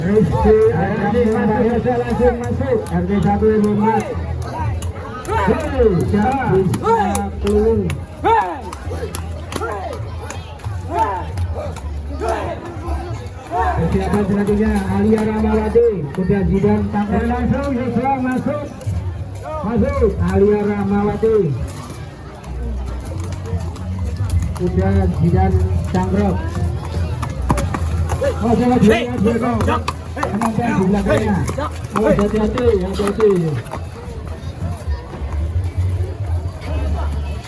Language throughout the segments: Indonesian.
Rizky Ardiansyah langsung masuk. RD1 Muhammad. Bisa turun. Persiapan selanjutnya Alia Ramawati, kuda Zidan Tangrok langsung Yusra masuk. Alia Ramawati, kuda Zidan Tangrok. Oh, jangan Diego. Emang kan di belakangnya. Oh, hati-hati.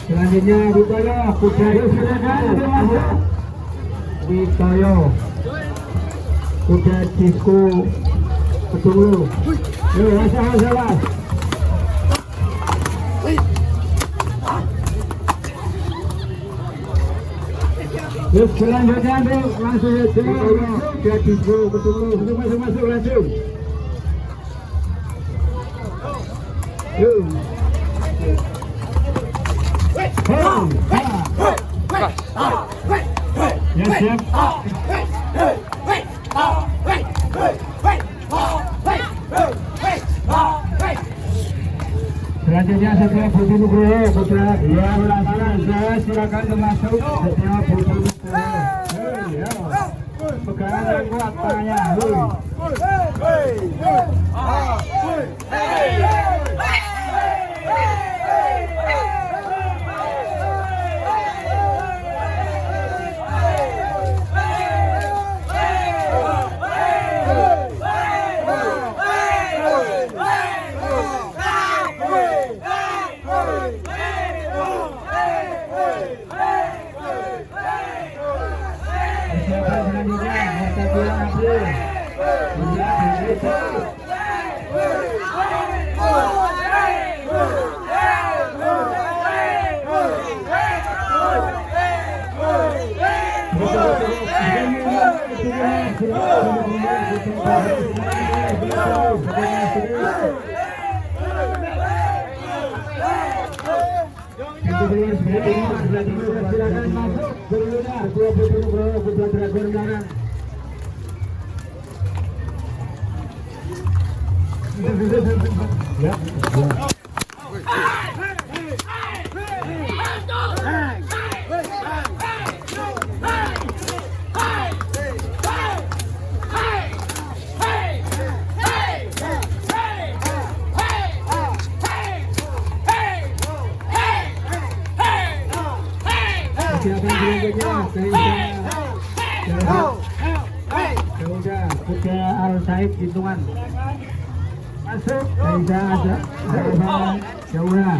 Selanjutnya Witoyo, kuda Witoyo, kuda Disco Ketulu. Salah. Terus selanjutnya langsung kuda Disco Ketulu. Masuk langsung. Ya siap. Selanjutnya setelah Budi Nugroho, putra yang langsung silakan masuk. Setelah Budi Nugroho, pegangan yang kuat tangannya. Silakan masuk berluda Ketua Budi Nugroho, Ketua Dragon Garang. Ya. Silakan selanjutnya Sehingga kuda Al Said hitungan masuk. Sehingga ada Jawa.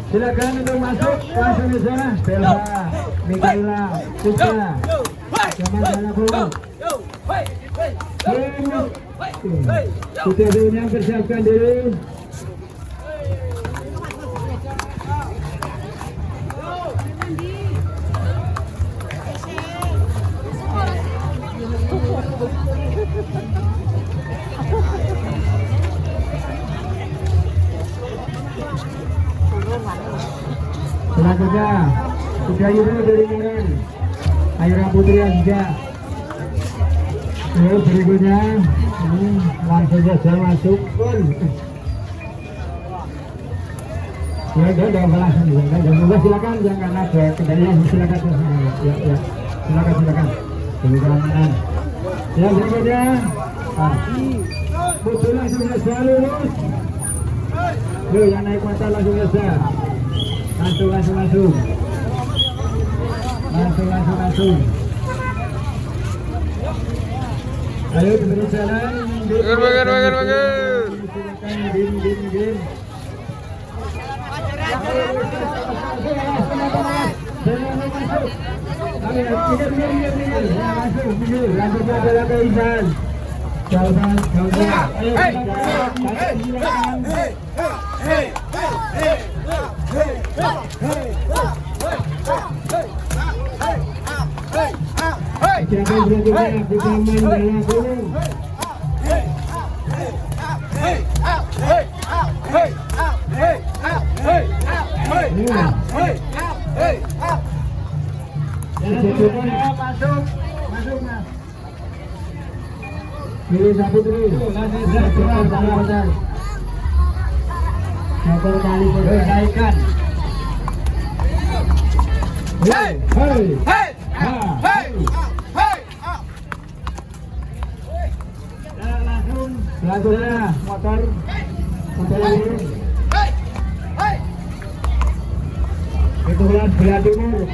Silakan untuk masuk langsung di sana. Belva, Mikaela, Tika, Jaman Jalapolo. Kuda yang persiapkan diri. Selanjutnya Kuda Yuro dari Muran, Aira Putri Azza. Berikutnya langsung saja masuk pun. Ya, langsung silakan, jangan ada kendala, silakan. Ya, silakan. Demi keamanan. Ya, berikutnya musuh langsung saja lurus. Yang naik mata langsung saja. Langsung. Ayo diberi jalan. Bager. Dim. Lanjutnya adalah Keisan. Persiapan berikutnya Putra Mandala Gunung. Masuk, masuk mas. Pilih Saputri. Motor kali berkaitan. Hei, hei, hei, hei, hei. Langsungnya motor ini. Itu belas belah timur.